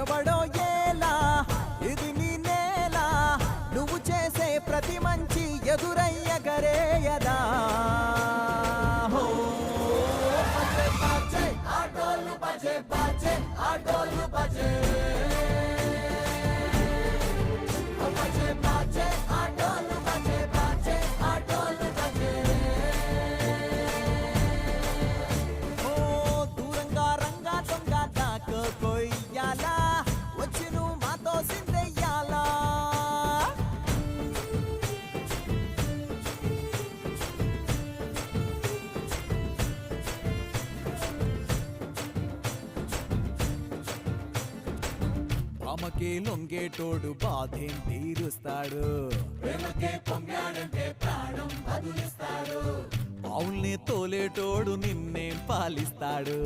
ఎవడో ఏలా ఇది నీ నేల నువ్వు చేసే ప్రతి మంచి ఎదురయ్యగరేయదా హో బజే బజే ఆటోలు బజే బజే ఆటోలు బజే బజే బజే ఆటోలు బజే బజే ఆటోలు బజే ఓ దూరంగా రంగా దొంగ దాకా కొయ్యాలా వచ్చి నువ్వు మాతో సిందెయ్యాలా అమ్మకే లొంగేటోడు బాధేం తీరుస్తాడు పావుల్ని తోలేటోడు నిన్నేం పాలిస్తాడు